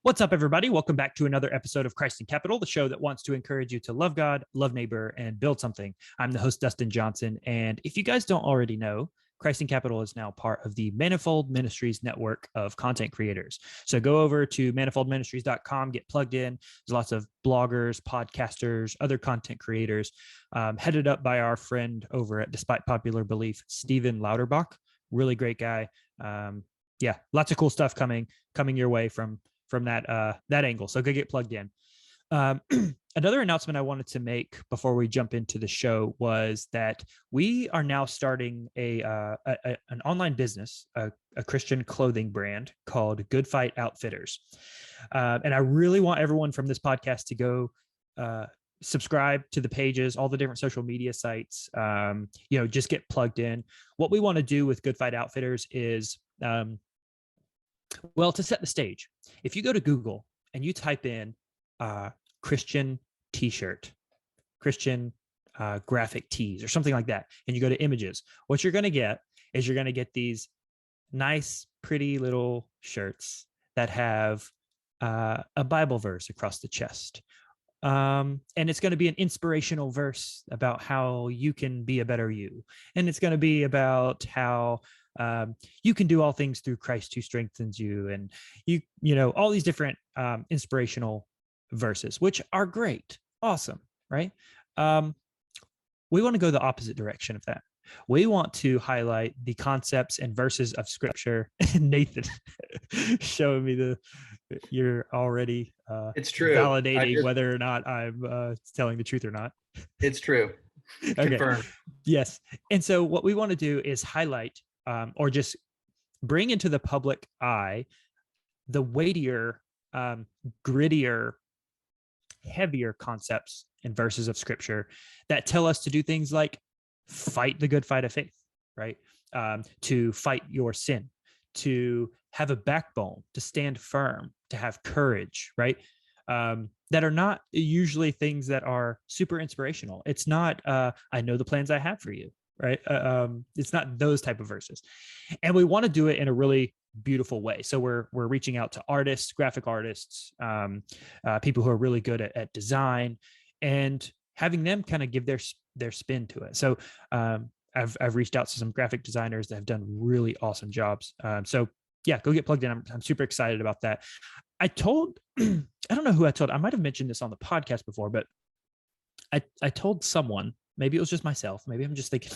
What's up, everybody? Welcome back to another episode of Christ in Capital, the show that wants to encourage you to love God, love neighbor, and build something. I'm the host, Dustin Johnson. And if you guys don't already know, Christ in Capital is now part of the Manifold Ministries network of content creators. So go over to manifoldministries.com, get plugged in. There's lots of bloggers, podcasters, other content creators, headed up by our friend over at Despite Popular Belief, Stephen Lauterbach. Really great guy. Lots of cool stuff coming your way from that angle. So go get plugged in. Another announcement I wanted to make before we jump into the show was that we are now starting an online business, a Christian clothing brand called Good Fight Outfitters. And I really want everyone from this podcast to go subscribe to the pages, all the different social media sites, just get plugged in. What we want to do with Good Fight Outfitters is, to set the stage, if you go to Google and you type in Christian t-shirt, Christian graphic tees or something like that, and you go to images, what you're going to get is these nice, pretty little shirts that have a Bible verse across the chest. And it's going to be an inspirational verse about how you can be a better you. And it's going to be about how you can do all things through Christ who strengthens you. And all these different inspirational verses, which are great. Awesome. Right. We want to go the opposite direction of that. We want to highlight the concepts and verses of Scripture. Nathan showing me you're already it's true. Validating whether or not I'm telling the truth or not. It's true. Okay. Confirmed. Yes. And so what we want to do is highlight or just bring into the public eye the weightier, grittier, heavier concepts and verses of Scripture that tell us to do things like fight the good fight of faith, right? To fight your sin, to have a backbone, to stand firm, to have courage, right? That are not usually things that are super inspirational. It's not, I know the plans I have for you, right? It's not those type of verses. And we want to do it in a really beautiful way. So we're reaching out to artists, graphic artists, people who are really good at design, and having them kind of give their spin to it. So I've reached out to some graphic designers that have done really awesome jobs. So yeah, go get plugged in. I'm super excited about that. I don't know who I told. I might have mentioned this on the podcast before, but I told someone, maybe it was just myself. Maybe I'm just thinking,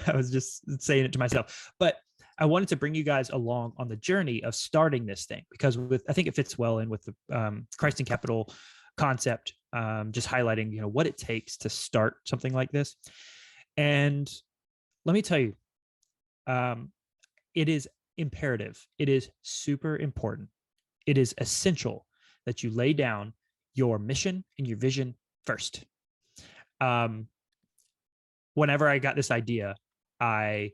I was just saying it to myself, but I wanted to bring you guys along on the journey of starting this thing, because I think it fits well in with the Christ in Capital concept, just highlighting, what it takes to start something like this. And let me tell you, it is imperative. It is super important. It is essential that you lay down your mission and your vision first. Whenever I got this idea, I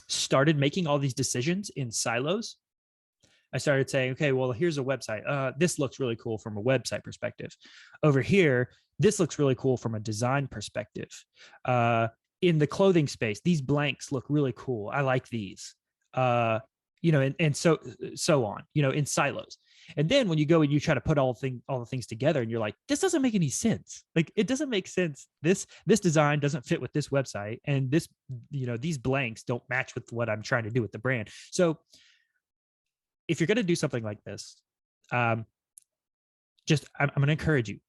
started making all these decisions in silos. I started saying, okay, well, here's a website. This looks really cool from a website perspective. Over here, this looks really cool from a design perspective. In the clothing space, these blanks look really cool. I like these. And so on, in silos. And then when you go and you try to put all the things together, and you're like, this doesn't make any sense. Like, it doesn't make sense. This design doesn't fit with this website, and this, these blanks don't match with what I'm trying to do with the brand. So if you're going to do something like this, I'm going to encourage you.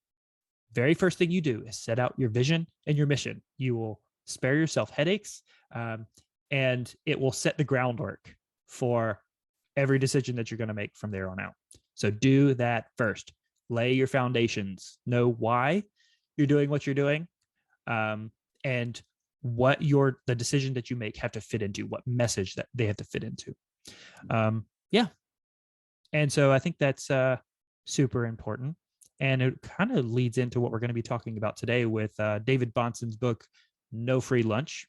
Very first thing you do is set out your vision and your mission. You will spare yourself headaches, and it will set the groundwork for every decision that you're going to make from there on out. So do that first. Lay your foundations. Know why you're doing what you're doing, and what the decision that you make have to fit into, what message that they have to fit into. And so I think that's super important. And it kind of leads into what we're going to be talking about today with David Bahnsen's book, No Free Lunch,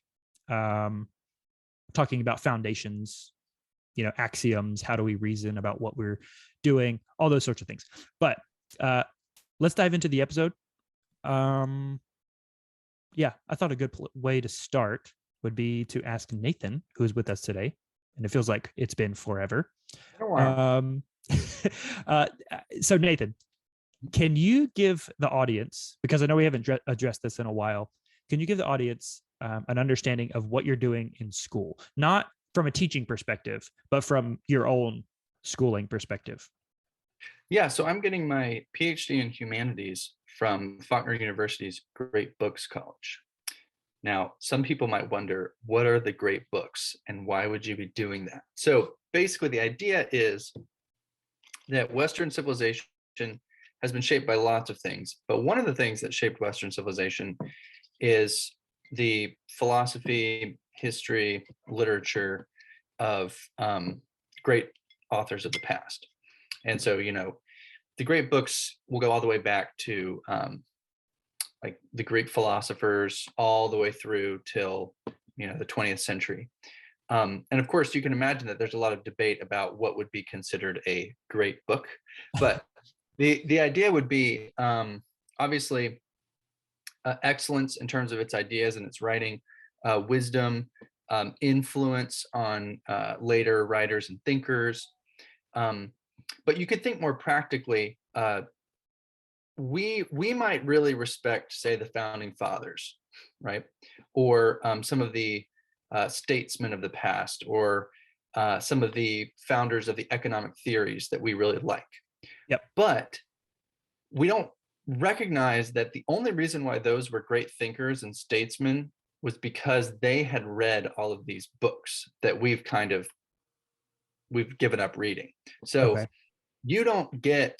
talking about foundations, axioms, how do we reason about what we're doing, all those sorts of things. But let's dive into the episode. I thought a good way to start would be to ask Nathan, who is with us today, and it feels like it's been forever. So Nathan, can you give the audience, because I know we haven't addressed this in a while, can you give the audience an understanding of what you're doing in school, not from a teaching perspective, but from your own schooling perspective? Yeah, so I'm getting my PhD in humanities from Faulkner University's Great Books College. Now, some people might wonder, what are the great books and why would you be doing that? So basically, the idea is that Western civilization has been shaped by lots of things, but one of the things that shaped Western civilization is the philosophy, history, literature of great authors of the past. And so, the great books will go all the way back to like the Greek philosophers, all the way through till the 20th century. And of course, you can imagine that there's a lot of debate about what would be considered a great book, but the idea would be obviously excellence in terms of its ideas and its writing, wisdom, influence on later writers and thinkers. But you could think more practically. We might really respect, say, the founding fathers, right? Or some of the statesmen of the past, or some of the founders of the economic theories that we really like. Yep. But we don't recognize that the only reason why those were great thinkers and statesmen was because they had read all of these books that we've given up reading. So Okay. you don't get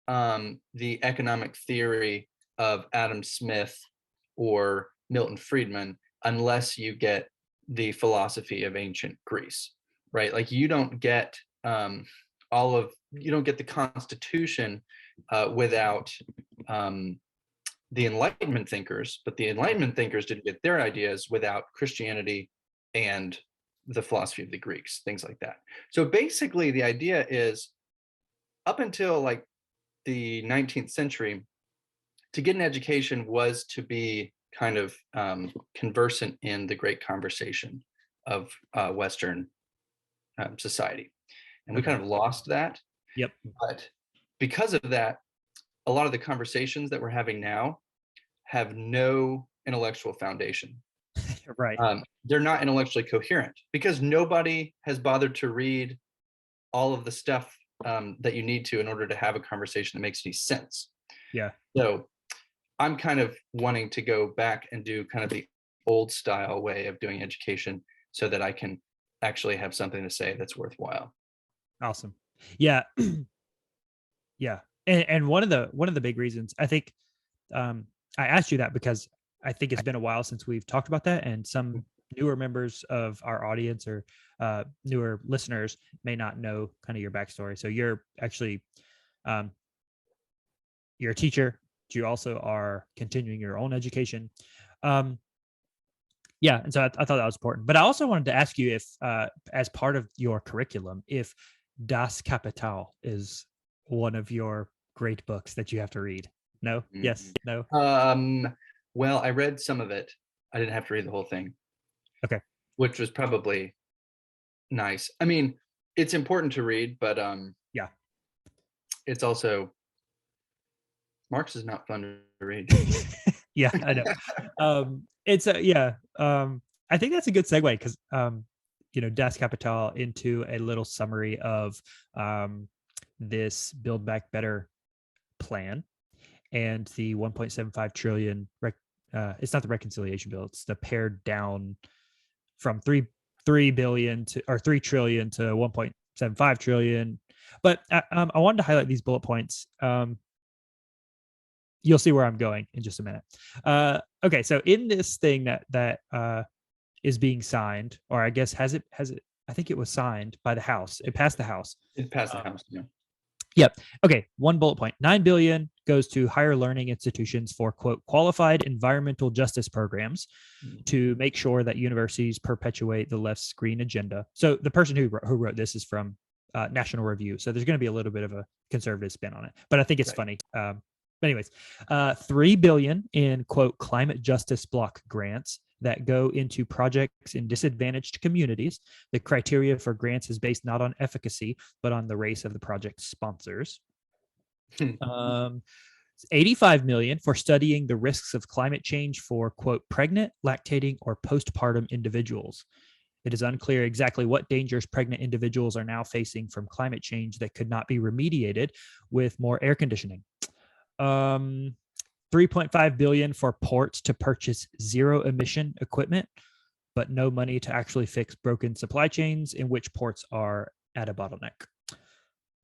the economic theory of Adam Smith or Milton Friedman unless you get the philosophy of ancient Greece, right? Like you don't get the Constitution without the Enlightenment thinkers, but the Enlightenment thinkers didn't get their ideas without Christianity and the philosophy of the Greeks, things like that. So basically the idea is, up until like the 19th century, to get an education was to be kind of conversant in the great conversation of Western society. And we kind of lost that. Yep. But because of that, a lot of the conversations that we're having now have no intellectual foundation. Right. They're not intellectually coherent because nobody has bothered to read all of the stuff that you need to in order to have a conversation that makes any sense. Yeah. So I'm kind of wanting to go back and do kind of the old style way of doing education so that I can actually have something to say that's worthwhile. Awesome. Yeah. Yeah. And one of the big reasons I think I asked you that because I think it's been a while since we've talked about that, and some newer members of our audience or newer listeners may not know kind of your backstory. So you're actually you're a teacher, but you also are continuing your own education. Yeah, and so I thought that was important. But I also wanted to ask you if, as part of your curriculum, if Das Kapital is one of your great books that you have to read. No? Yes? No? Well, I read some of it. I didn't have to read the whole thing. Okay. Which was probably nice. I mean, it's important to read, but yeah, it's also, Marx is not fun to read. Yeah, I know. It's I think that's a good segue because Das Kapital into a little summary of this Build Back Better plan and the 1.75 trillion. It's not the reconciliation bill; it's the pared down from 3 billion to, or 3 trillion to 1.75 trillion. But I wanted to highlight these bullet points. You'll see where I'm going in just a minute. Okay, so in this thing that is being signed, or I guess has it? I think it was signed by the House. It passed the House. It passed the House. Yeah. Yep. Okay. One bullet point. 9 billion goes to higher learning institutions for, quote, qualified environmental justice programs to make sure that universities perpetuate the left's green agenda. So the person who wrote this is from National Review. So there's going to be a little bit of a conservative spin on it, but I think it's funny. Anyways, 3 billion in, quote, climate justice block grants that go into projects in disadvantaged communities. The criteria for grants is based not on efficacy, but on the race of the project sponsors. 85 million for studying the risks of climate change for, quote, pregnant, lactating, or postpartum individuals. It is unclear exactly what dangers pregnant individuals are now facing from climate change that could not be remediated with more air conditioning. 3.5 billion for ports to purchase zero emission equipment, but no money to actually fix broken supply chains in which ports are at a bottleneck.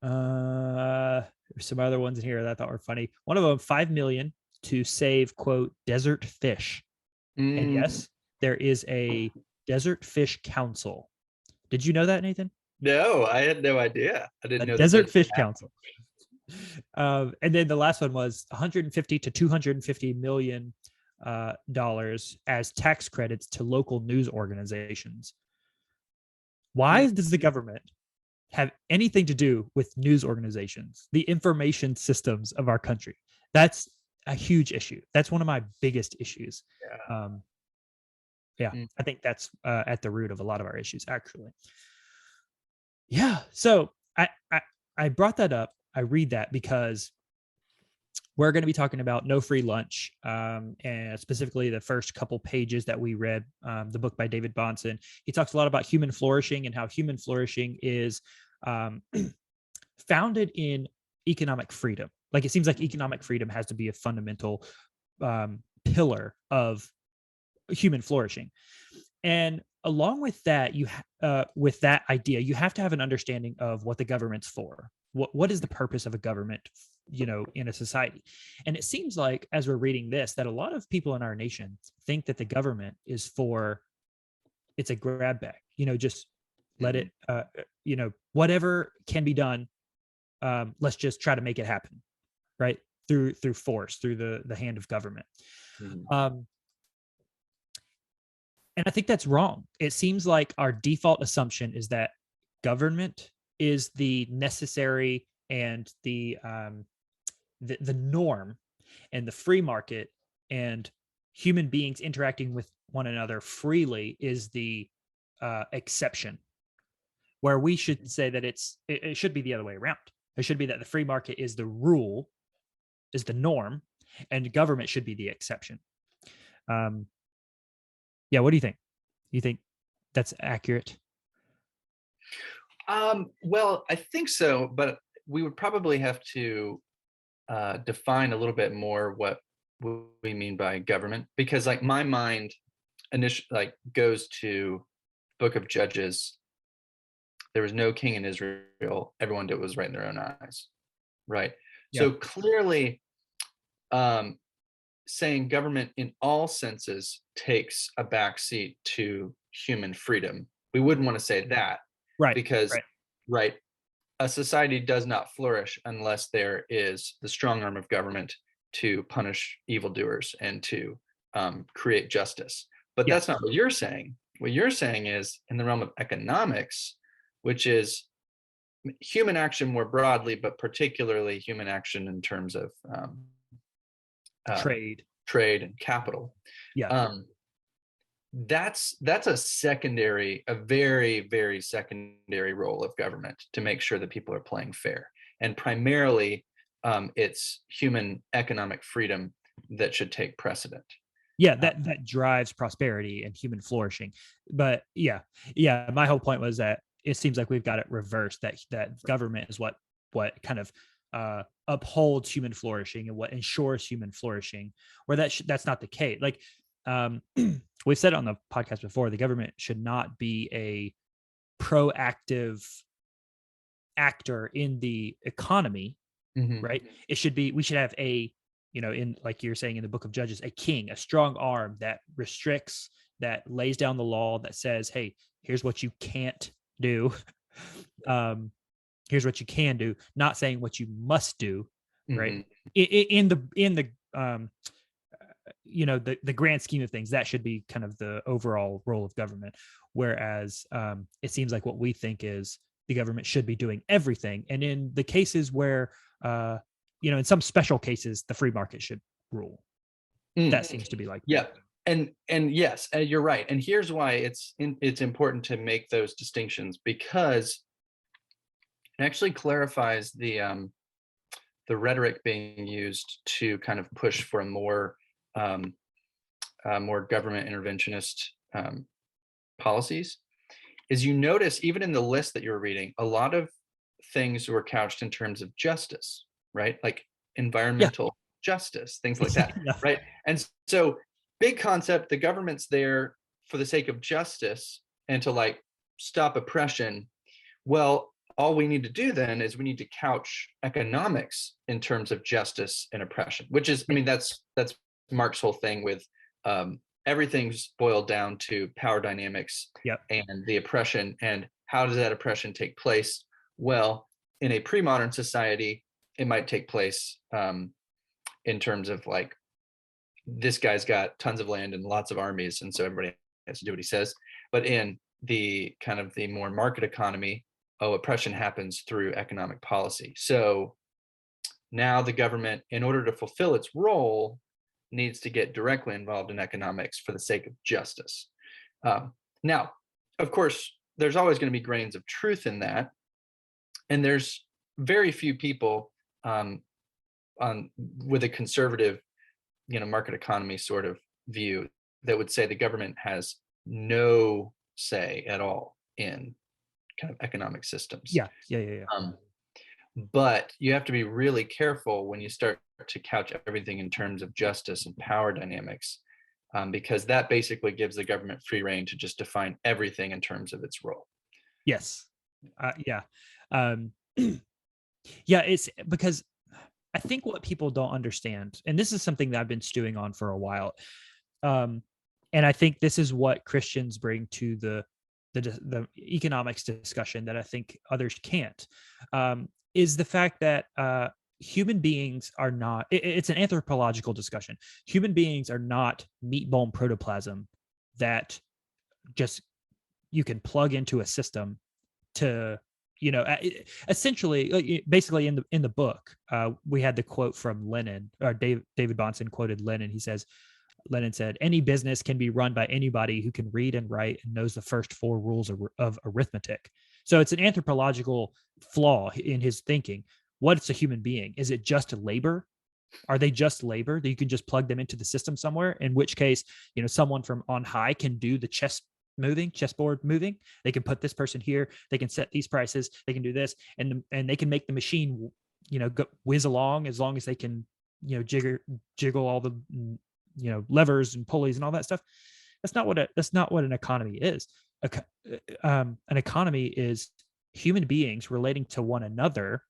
There's some other ones in here that I thought were funny. One of them, 5 million to save, quote, desert fish. And yes, there is a Desert Fish Council. Did you know that, Nathan? No, I had no idea. I didn't know Desert Fish Council. And then the last one was 150 to 250 million dollars as tax credits to local news organizations. Why does the government have anything to do with news organizations, the information systems of our country? That's a huge issue. That's one of my biggest issues. I think that's at the root of a lot of our issues, actually. Yeah. So I brought that up. I read that because we're going to be talking about No Free Lunch, and specifically the first couple pages that we read, the book by David Bahnsen. He talks a lot about human flourishing and how human flourishing is founded in economic freedom. Like, it seems like economic freedom has to be a fundamental pillar of human flourishing. And along with that, with that idea, you have to have an understanding of what the government's for. What is the purpose of a government, in a society? And it seems like, as we're reading this, that a lot of people in our nation think that the government is it's a grab bag, just let it, whatever can be done, let's just try to make it happen, right? Through force, through the hand of government. And I think that's wrong. It seems like our default assumption is that government is the necessary and the norm, and the free market and human beings interacting with one another freely is the exception, where we should say that it should be the other way around. It should be that the free market is the rule, is the norm, and government should be the exception. Yeah, what do you think? You think that's accurate? Well, I think so, but we would probably have to define a little bit more what we mean by government, because like my mind initially goes to Book of Judges. There was no king in Israel. Everyone did what was right in their own eyes. Right. Yeah. So clearly, saying government in all senses takes a backseat to human freedom. We wouldn't want to say that. Right. Because, right, a society does not flourish unless there is the strong arm of government to punish evildoers and to create justice. But that's not what you're saying. What you're saying is in the realm of economics, which is human action more broadly, but particularly human action in terms of trade and capital. That's a very, very secondary role of government, to make sure that people are playing fair. And primarily, it's human economic freedom that should take precedent. That drives prosperity and human flourishing. But my whole point was that it seems like we've got it reversed, that government is what kind of upholds human flourishing and what ensures human flourishing, where that's not the case. Like, we've said on the podcast before, the government should not be a proactive actor in the economy, right? It should be, we should have in, like you're saying in the Book of Judges, a king, a strong arm that restricts, that lays down the law, that says, hey, here's what you can't do. Here's what you can do, not saying what you must do, right? In the the grand scheme of things, that should be kind of the overall role of government. Whereas it seems like what we think is the government should be doing everything. And in the cases where, in some special cases, the free market should rule. That seems to be like, and yes, you're right. And here's why it's important to make those distinctions, because it actually clarifies the rhetoric being used to kind of push for a more government interventionist policies. Is, you notice even in the list that you were reading, a lot of things were couched in terms of justice, right? Like Yeah. environmental justice, things like that, Yeah. right? And so, big concept, the government's there for the sake of justice and to like stop oppression. Well, all we need to do then is we need to couch economics in terms of justice and oppression, which is, I mean, that's Marx's whole thing with everything's boiled down to power dynamics Yep. and the oppression, and how does that oppression take place? Well, in a pre-modern society, it might take place in terms of like, this guy's got tons of land and lots of armies, and so everybody has to do what he says. But in the kind of the more market economy, oppression happens through economic policy. So now the government, in order to fulfill its role, needs to get directly involved in economics for the sake of justice. Now, of course, there's always going to be grains of truth in that, and there's very few people with a conservative, market economy sort of view that would say the government has no say at all in kind of economic systems. Yeah. But you have to be really careful when you start to couch everything in terms of justice and power dynamics, because that basically gives the government free rein to just define everything in terms of its role. Yes. Yeah. Yeah, it's because I think what people don't understand, and this is something that I've been stewing on for a while, and I think this is what Christians bring to the economics discussion that I think others can't, is the fact that human beings are not, it's an anthropological discussion. Human beings are not meat bone protoplasm that just you can plug into a system to, essentially, basically in the book, we had the quote from Lenin, or David Bahnsen quoted Lenin. Lenin said, any business can be run by anybody who can read and write and knows the first 4 rules of arithmetic. So it's an anthropological flaw in his thinking. What's a human being? Is it just labor? Are they just labor that you can just plug them into the system somewhere? In which case, someone from on high can do the chessboard moving. They can put this person here. They can set these prices. They can do this, and they can make the machine, whiz along as long as they can, jiggle all the, levers and pulleys and all that stuff. That's not what an economy is. An economy is human beings relating to one another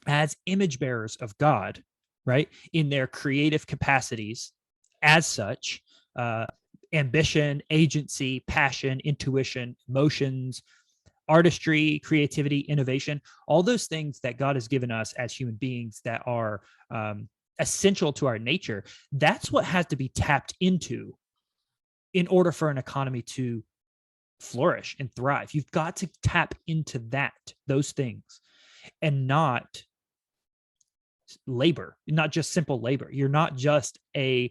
as image bearers of God, right? In their creative capacities as such, ambition, agency, passion, intuition, emotions, artistry, creativity, innovation, all those things that God has given us as human beings that are essential to our nature. That's what has to be tapped into in order for an economy to flourish and thrive. You've got to tap into those things, and not labor, not just simple labor. You're not just a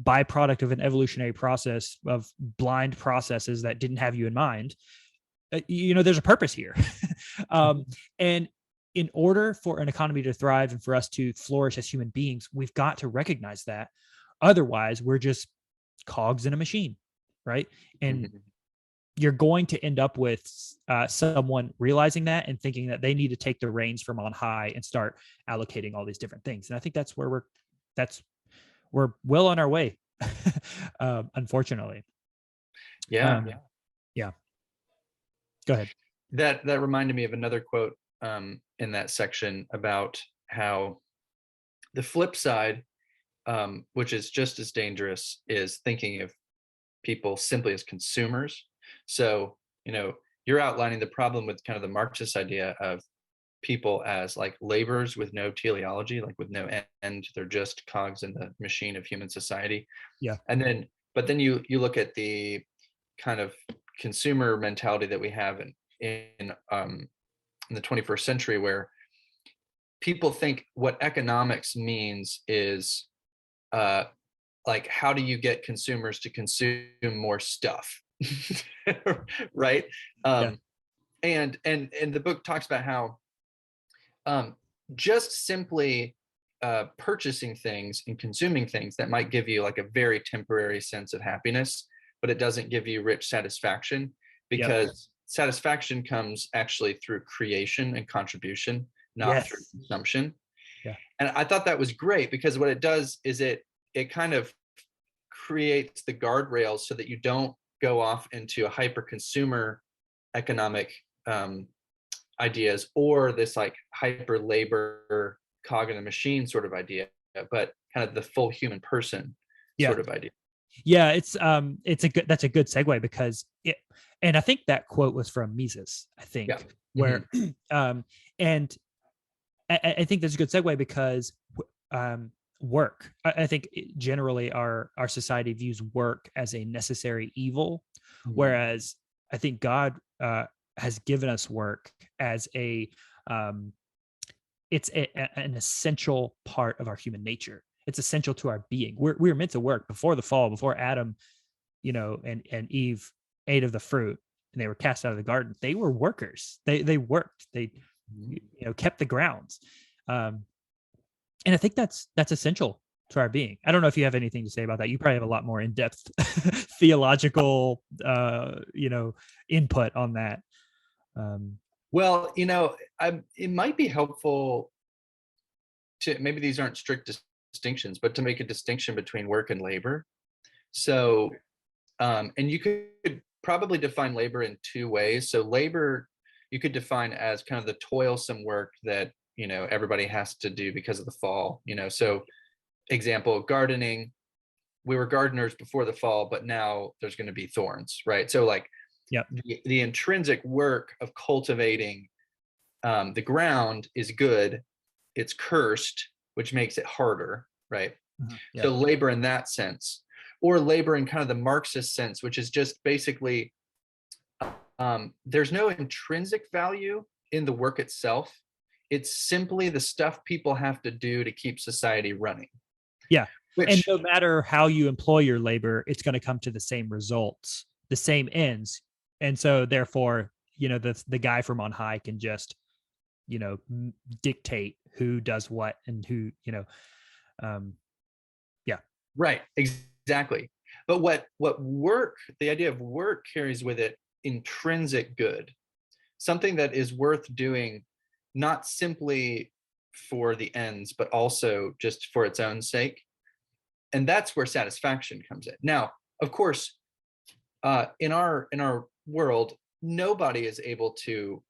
byproduct of an evolutionary process of blind processes that didn't have you in mind. There's a purpose here. And in order for an economy to thrive and for us to flourish as human beings, we've got to recognize that. Otherwise, we're just cogs in a machine, right? And you're going to end up with someone realizing that and thinking that they need to take the reins from on high and start allocating all these different things. And I think that's where we're well on our way, unfortunately. Yeah. Go ahead. That reminded me of another quote in that section about how the flip side, which is just as dangerous, is thinking of people simply as consumers. So, you're outlining the problem with kind of the Marxist idea of people as like laborers with no teleology, like with no end. They're just cogs in the machine of human society. Yeah. But then you look at the kind of consumer mentality that we have in the 21st century, where people think what economics means is like, how do you get consumers to consume more stuff? Right. Yeah. um and the book talks about how um just simply purchasing things and consuming things that might give you like a very temporary sense of happiness, but it doesn't give you rich satisfaction, Yep. because satisfaction comes actually through creation and contribution, not through Yes. consumption. Yeah. And I thought that was great, because what it does is it kind of creates the guardrails so that you don't go off into a hyper consumer economic ideas, or this like hyper labor cognitive machine sort of idea, but kind of the full human person Yeah. sort of idea. Yeah. It's a good, that's a good segue because it, and I think that quote was from Mises, I Yeah. think, Mhm. where, and I think that's a good segue because work. I think generally our society views work as a necessary evil, Mhm. whereas I think God has given us work as a um, it's an essential part of our human nature. It's essential to our being. We're meant to work before the fall, before Adam, and Eve ate of the fruit and they were cast out of the garden. They were workers. They worked. They Mhm. kept the grounds. Um, and I think that's essential to our being. I don't know if you have anything to say about that. You probably have a lot more in-depth theological input on that. Um, Well, it might be helpful to, maybe these aren't strict distinctions, but to make a distinction between work and labor. So, and you could probably define labor in two ways. So, labor you could define as kind of the toilsome work that everybody has to do because of the fall. So example, gardening. We were gardeners before the fall, but now there's going to be thorns, right? So like yep. the intrinsic work of cultivating the ground is good. It's cursed, which makes it harder, right? Yeah. So labor in that sense, or labor in kind of the Marxist sense, which is just basically there's no intrinsic value in the work itself. It's simply the stuff people have to do to keep society running. Yeah. And Which, no matter how you employ your labor, it's going to come to the same results, the same ends. And so therefore, the guy from on high can just, dictate who does what and who, um, yeah. right, exactly. But the idea of work carries with it intrinsic good, something that is worth doing, not simply for the ends, but also just for its own sake. And that's where satisfaction comes in. Now, of course, in our world, nobody is able to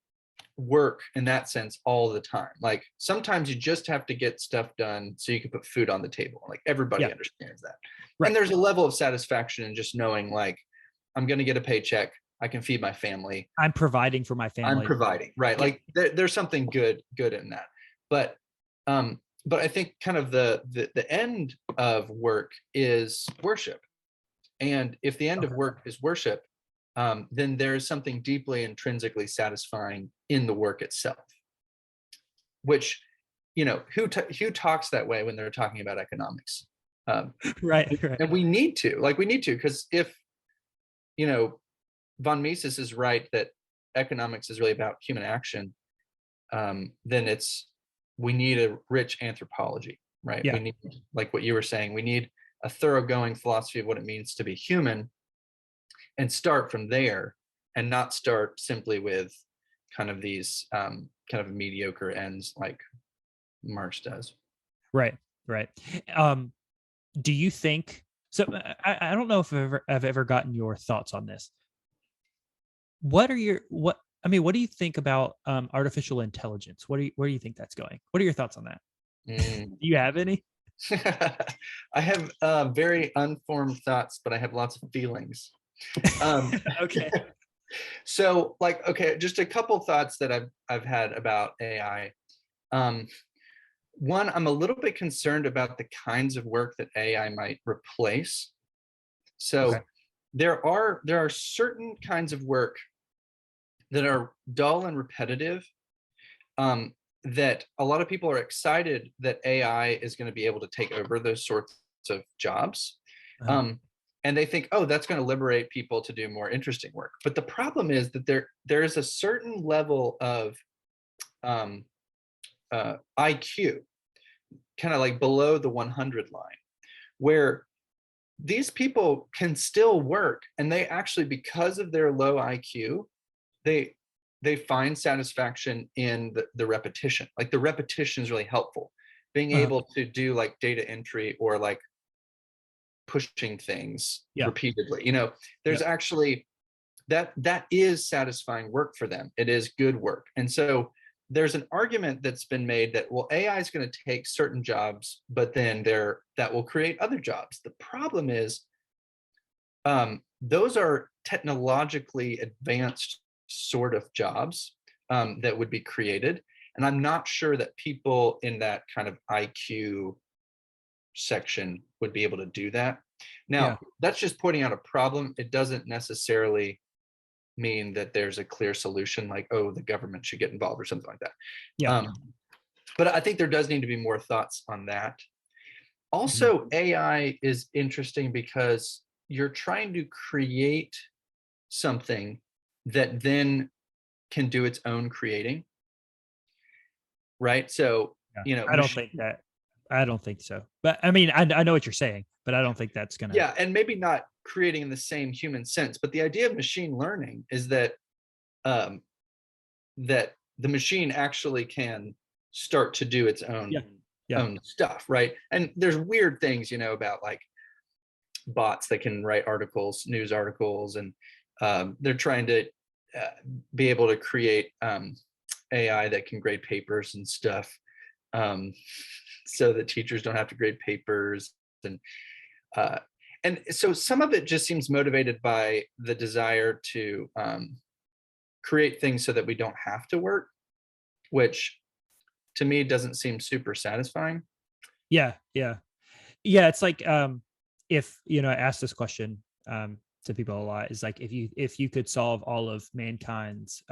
work in that sense all the time. Like sometimes you just have to get stuff done so you can put food on the table. Like everybody Yeah. understands that. And Right. there's a level of satisfaction in just knowing, like, I'm going to get a paycheck. I can feed my family. I'm providing for my I'm family. providing, right? Yeah. Like there's something good in that. But I think kind of the end of work is worship. And if the end of Okay. work is worship, then there is something deeply intrinsically satisfying in the work itself. Which, who talks that way when they're talking about economics? Um, Right. Right. and we need to, because if von Mises is right that economics is really about human action, then we need a rich anthropology, right? Yeah. We need, like what you were saying, we need a thoroughgoing philosophy of what it means to be human, and start from there, and not start simply with kind of these kind of mediocre ends like Marx does. Right. Right. Um, do you think so? I don't know if I've ever gotten your thoughts on this. What are your what I mean, what do you think about artificial intelligence? Where do you think that's going? What are your thoughts on that? Mm. Do you have any? I have very unformed thoughts, but I have lots of feelings. Um, Okay. so, like, okay, just a couple thoughts that I've had about AI. Um, One, I'm a little bit concerned about the kinds of work that AI might replace. Okay. So there are certain kinds of work that are dull and repetitive, um, that a lot of people are excited that AI is going to be able to take over those sorts of jobs. Uh-huh. And they think, oh, that's going to liberate people to do more interesting work. But the problem is that there is a certain level of um, IQ, kind of like below the 100 line, where these people can still work, and they actually, because of their low IQ, they find satisfaction in the repetition. Like the repetition is really helpful. Being Uh-huh. able to do like data entry or like pushing things Yeah. repeatedly, there's Yep. actually that is satisfying work for them. It is good work. And so there's an argument that's been made that, well, AI is going to take certain jobs, but then that will create other jobs. The problem is those are technologically advanced sort of jobs that would be created. And I'm not sure that people in that kind of IQ section would be able to do that. Yeah. Now, that's just pointing out a problem. It doesn't necessarily mean that there's a clear solution, like, oh, the government should get involved or something like that. Yeah. But I think there does need to be more thoughts on that. Mhm. Also, AI is interesting because you're trying to create something that then can do its own creating, right? So, Yeah. machine, I don't think so. But I mean, I know what you're saying, but I don't think that's gonna. yeah, and maybe not creating in the same human sense, but the idea of machine learning is that um, that the machine actually can start to do its Yeah. own Yeah. stuff, right? And there's weird things, about like bots that can write articles, news articles, and they're trying to uh, be able to create AI that can grade papers and stuff, um, so that teachers don't have to grade papers. And uh, and so some of it just seems motivated by the desire to create things so that we don't have to work, which to me doesn't seem super satisfying. Yeah. Yeah. Yeah. It's like if I ask this question to people a lot, is like if you could solve all of mankind's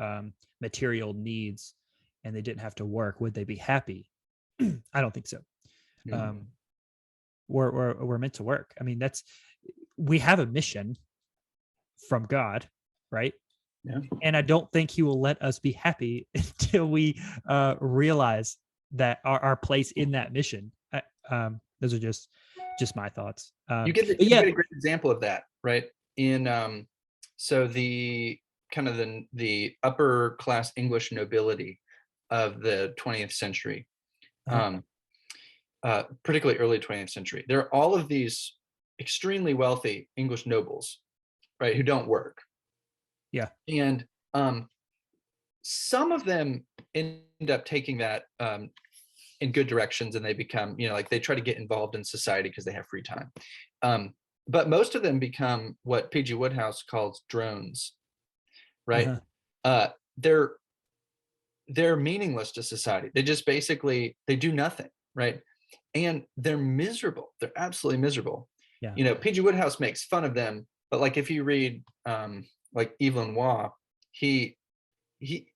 material needs and they didn't have to work, would they be happy? I don't think so. Mm. Um, we're meant to work. I mean, we have a mission from God, right? Yeah. And I don't think He will let us be happy until we realize that our place in that mission. Those are just my thoughts. But You yeah, get a great example of that, right? In so the kind of the upper class English nobility of the 20th century, uh, um, particularly early 20th century, there are all of these extremely wealthy English nobles, right, who don't work. yeah, And some of them end up taking that in good directions, and they become, like they try to get involved in society because they have free time. Um, but most of them become what P.G. Wodehouse calls drones, right? uh-huh, Uh, they're they're meaningless to society. They just basically they do nothing, right? And they're miserable. They're absolutely miserable. yeah, P.G. Wodehouse makes fun of them, but like if you read like Evelyn Waugh, he he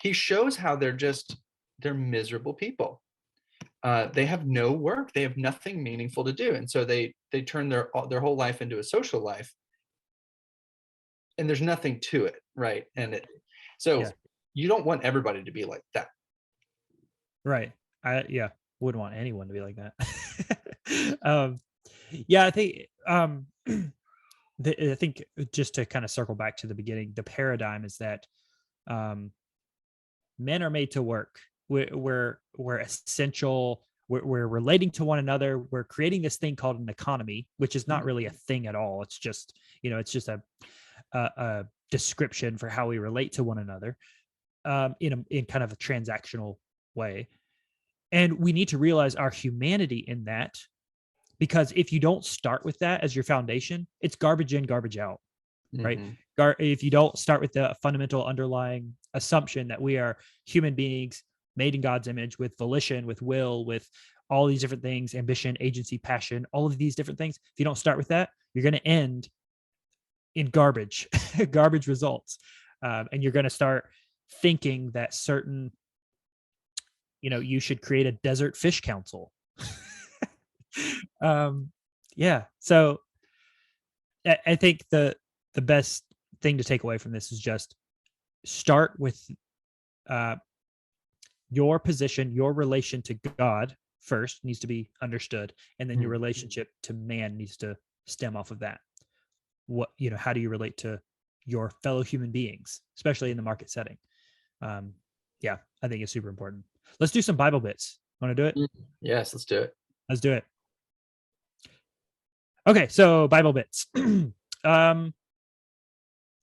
he shows how they're miserable people. They have no work. They have nothing meaningful to do, and so they turn their whole life into a social life, and there's nothing to it, right? So yeah, you don't want everybody to be like that. right. Yeah, wouldn't want anyone to be like that. Yeah, I think I think just to kind of circle back to the beginning, the paradigm is that um, men are made to work. We're essential. We're relating to one another. We're creating this thing called an economy, which is not really a thing at all. It's just it's just a description for how we relate to one another in kind of a transactional way. And we need to realize our humanity in that, because if you don't start with that as your foundation, it's garbage in, garbage out, right? Mm-hmm. If you don't start with the fundamental underlying assumption that we are human beings made in God's image with volition, with will, with all these different things, ambition, agency, passion, all of these different things. If you don't start with that, you're going to end in garbage, garbage results. And you're going to start thinking that certain, you should create a desert fish council. um, yeah. So I think the best thing to take away from this is just start with your position, your relation to God first needs to be understood, and then your relationship to man needs to stem off of that. What, how do you relate to your fellow human beings, especially in the market setting? Yeah, I think it's super important. Let's do some Bible bits. Want to do it? Yes, let's do it. Let's do it. Okay, so Bible bits.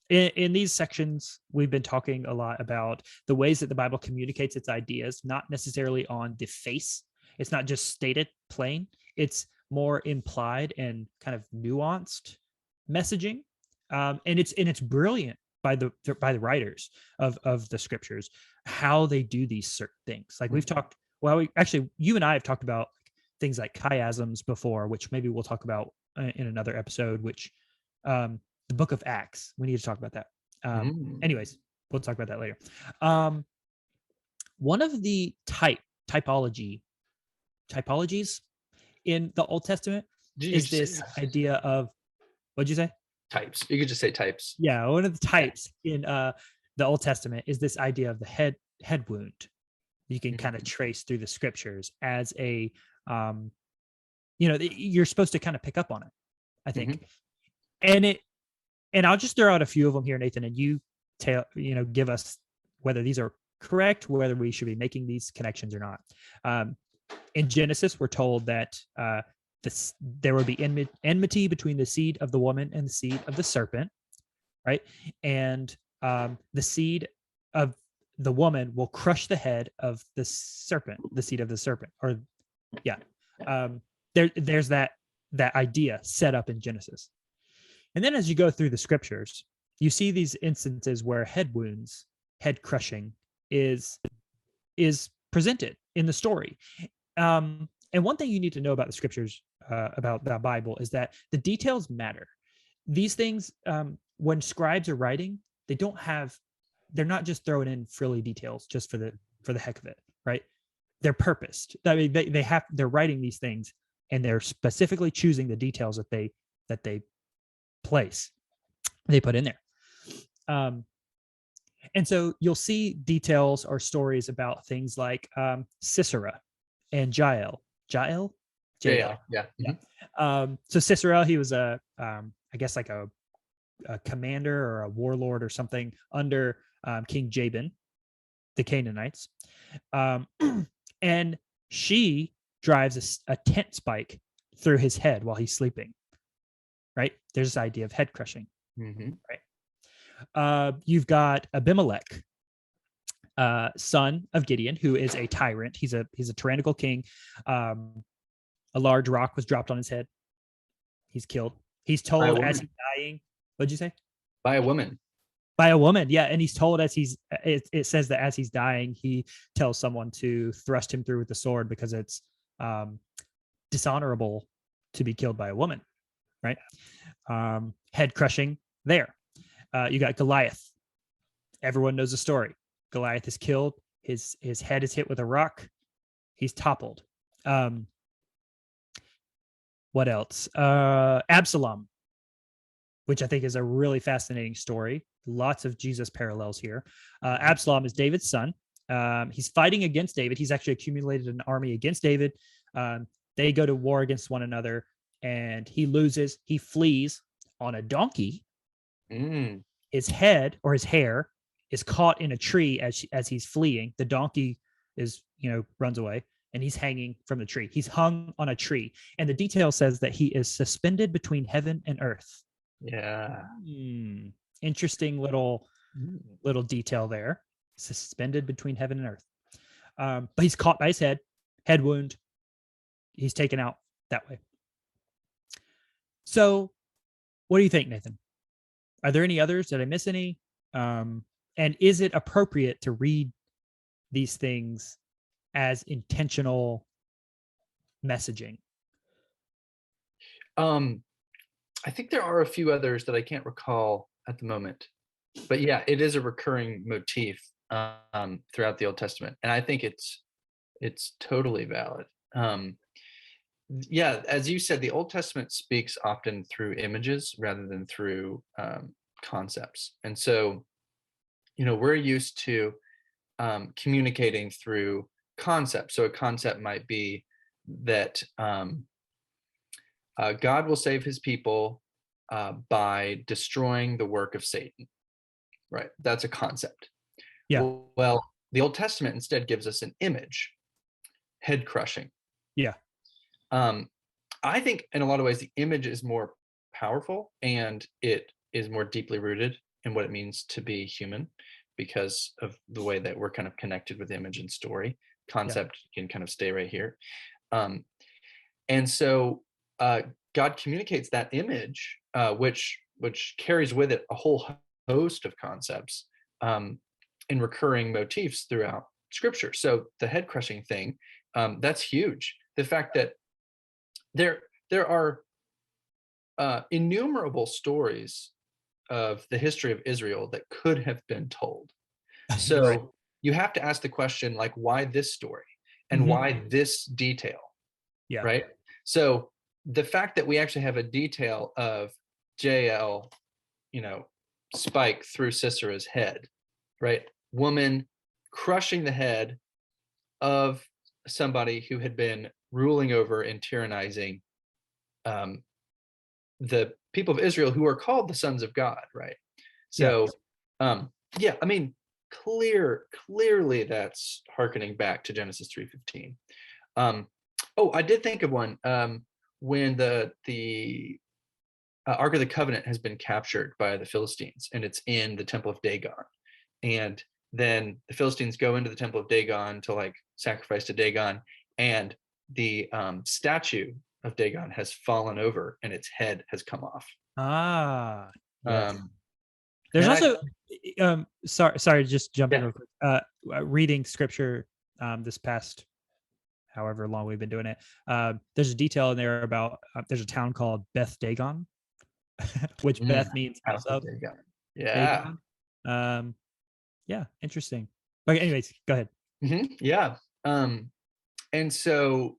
In these sections, we've been talking a lot about the ways that the Bible communicates its ideas, not necessarily on the face. It's not just stated plain. It's more implied and kind of nuanced messaging, and it's brilliant by the writers of the scriptures, how they do these certain things. Like we've talked. Well, you and I have talked about things like chiasms before, which maybe we'll talk about in another episode. Which the book of Acts, we need to talk about that. Anyways, we'll talk about that later. One of the typologies in the Old Testament is this idea of, what'd you say? Types. You could just say types. Yeah, one of the types in the Old Testament is this idea of the head wound. You can kind of trace through the scriptures as a, you're supposed to kind of pick up on it, I think. And I'll just throw out a few of them here, Nathan, and you give us whether these are correct, whether we should be making these connections or not. In Genesis, we're told that there will be enmity between the seed of the woman and the seed of the serpent, right? And the seed of the woman will crush the head of the serpent, the seed of the serpent. There's that idea set up in Genesis. And then as you go through the scriptures, you see these instances where head wounds, head crushing is presented in the story. And one thing you need to know about the scriptures, about the Bible, is that the details matter. These things, when scribes are writing, they're not just throwing in frilly details just for the heck of it, right? They're purposed. I mean, they're writing these things, and they're specifically choosing the details that they put in there. And so you'll see details or stories about things like Sisera and Jael. Jael? Yeah. So Sisera, he was I guess like a commander or a warlord or something under King Jabin, the Canaanites. And she drives a tent spike through his head while he's sleeping. Right? There's this idea of head crushing. Right? You've got Abimelech, son of Gideon, who is a tyrant. He's a tyrannical king. A large rock was dropped on his head. He's killed. He's told as he's dying. What'd you say? By a woman. By a woman, yeah. And he's told it says that as he's dying, he tells someone to thrust him through with the sword because it's dishonorable to be killed by a woman. Right? Head crushing there. You got Goliath. Everyone knows the story. Goliath is killed. His head is hit with a rock. He's toppled. What else? Absalom, which I think is a really fascinating story. Lots of Jesus parallels here. Absalom is David's son. He's fighting against David. He's actually accumulated an army against David. They go to war against one another, and he loses. He flees on a donkey. His head or his hair is caught in a tree as he's fleeing. The donkey runs away, and he's hanging from the tree. He's hung on a tree, and the detail says that he is suspended between heaven and earth. Yeah. Interesting little detail there. Suspended between heaven and earth. But he's caught by his head wound. He's taken out that way. So what do you think, Nathan? Are there any others? Did I miss any? And is it appropriate to read these things as intentional messaging? I think there are a few others that I can't recall at the moment. But yeah, it is a recurring motif throughout the Old Testament. And I think it's totally valid. Yeah, as you said, the Old Testament speaks often through images rather than through concepts. And so, we're used to communicating through concepts. So a concept might be that God will save his people by destroying the work of Satan, right? That's a concept. Yeah. Well, the Old Testament instead gives us an image, head crushing. Yeah. I think in a lot of ways, the image is more powerful and it is more deeply rooted in what it means to be human because of the way that we're kind of connected with image and story. Yeah. Concept can kind of stay right here. Um, and so God communicates that image, which carries with it a whole host of concepts and recurring motifs throughout Scripture. So the head crushing thing, that's huge. The fact that there are innumerable stories of the history of Israel that could have been told. So Right. you have to ask the question, like, why this story and Mhm. why this detail, Yeah. right? So the fact that we actually have a detail of JL, spike through Sisera's head, right? Woman crushing the head of somebody who had been ruling over and tyrannizing um, the people of Israel who are called the sons of God, right? Yeah. So, yeah, I mean, clearly that's hearkening back to Genesis 3:15. Oh, I did think of one when the Ark of the Covenant has been captured by the Philistines, and it's in the Temple of Dagon, and then the Philistines go into the Temple of Dagon to like sacrifice to Dagon, and the statue of Dagon has fallen over and its head has come off. Ah, yes. Um, There's and I, also, sorry, just jumping yeah, real quick. Reading scripture this past however long we've been doing it. There's a detail in there about there's a town called Beth Dagon, which Beth means house House of of Dagon. Yeah. Dagon. Um, yeah, interesting. Okay, anyways, go ahead. Yeah. And so,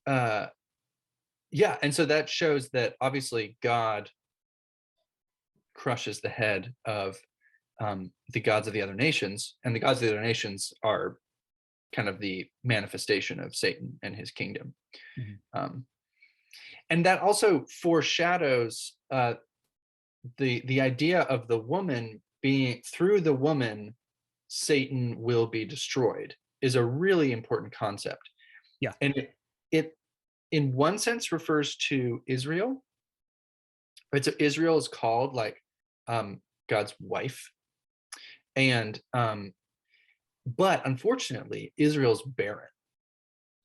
uh, yeah, and so that shows that obviously God crushes the head of the gods of the other nations, and the gods of the other nations are kind of the manifestation of Satan and his kingdom. Mhm. Um, and that also foreshadows the idea of the woman being through the woman, Satan will be destroyed is a really important concept. Yeah. And it in one sense refers to Israel. Right? So Israel is called like God's wife. And but unfortunately, Israel's barren,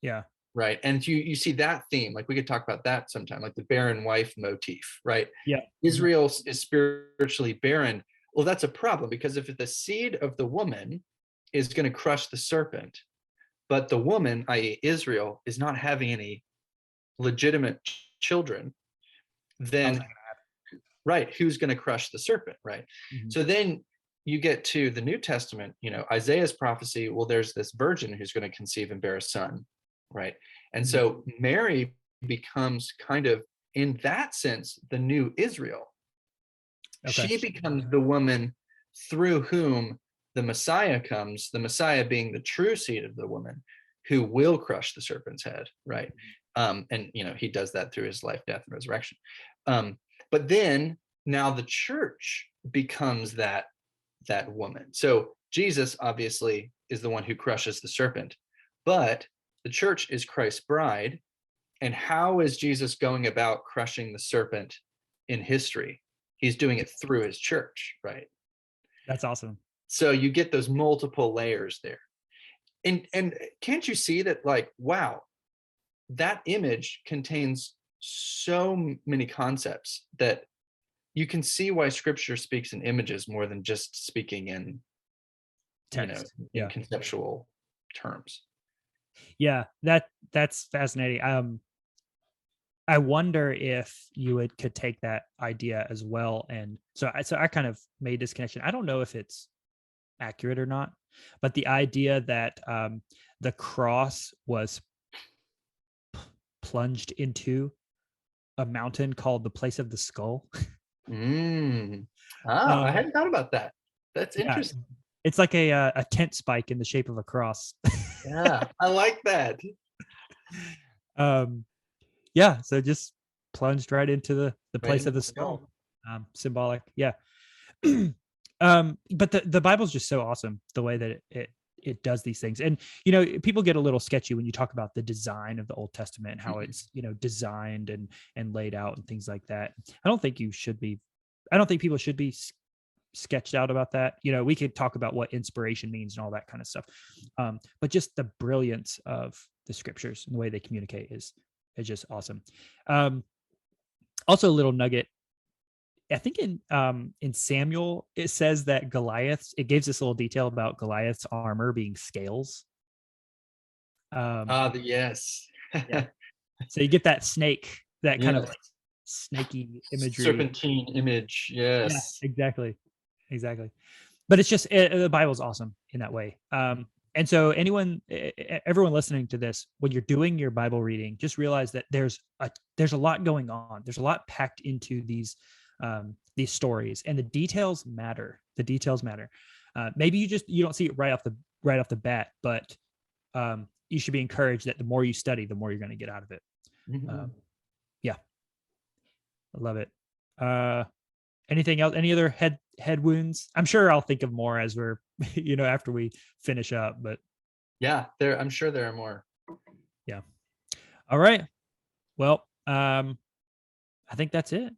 Yeah. right? And you see that theme, like we could talk about that sometime, like the barren wife motif, right? Yeah. Israel is spiritually barren. Well, that's a problem because if the seed of the woman is going to crush the serpent, but the woman, i.e., Israel, is not having any legitimate children, then right, who's going to crush the serpent, right? Mhm. So then you get to the New Testament, Isaiah's prophecy, well, there's this virgin who's going to conceive and bear a son, right? And Mhm. so Mary becomes kind of, in that sense, the new Israel. Okay. She becomes the woman through whom the Messiah comes, the Messiah being the true seed of the woman who will crush the serpent's head, right? And he does that through his life, death, and resurrection. But then now the church becomes that woman. So Jesus obviously is the one who crushes the serpent, but the church is Christ's bride. And how is Jesus going about crushing the serpent in history? He's doing it through his church, right? That's awesome. So you get those multiple layers there. And can't you see that, like, wow, that image contains so many concepts that you can see why scripture speaks in images more than just speaking in Text. in Yeah. conceptual terms. Yeah. That's fascinating. I wonder if you could take that idea as well. And so I kind of made this connection. I don't know if it's accurate or not, but the idea that the cross was plunged into a mountain called the Place of the Skull. I hadn't thought about that. That's Yeah, interesting. it's like a tent spike in the shape of a cross. Yeah, I like that. Yeah, so just plunged right into the place into of the the skull. skull. Symbolic, yeah. But the Bible's just so awesome, the way that it does these things. And people get a little sketchy when you talk about the design of the Old Testament and how it's designed and laid out and things like that. I don't think people should be sketched out about that. We could talk about what inspiration means and all that kind of stuff, but just the brilliance of the scriptures and the way they communicate is just awesome. Also, a little nugget, I think in Samuel it says that it gives this little detail about Goliath's armor being scales. Yes. Yeah. So you get that snake, that kind of like snaky imagery, serpentine image. Yes. Yeah, exactly. But it's just the Bible's awesome in that way. And so everyone listening to this, when you're doing your Bible reading, just realize that there's a lot going on. There's a lot packed into these stories, and the details matter. Maybe you don't see it right off the bat, but you should be encouraged that the more you study, the more you're going to get out of it. Yeah, I love it. Anything else? Any other head wounds? I'm sure I'll think of more as we're after we finish up, but yeah, I'm sure there are more. Yeah. All right. Well, I think that's it.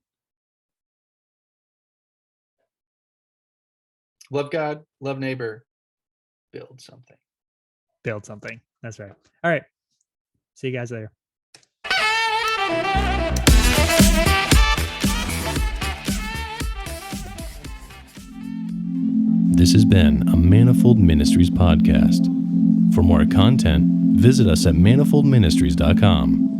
Love God, love neighbor, build something. That's right. All right. See you guys later. This has been a Manifold Ministries podcast. For more content, visit us at manifoldministries.com.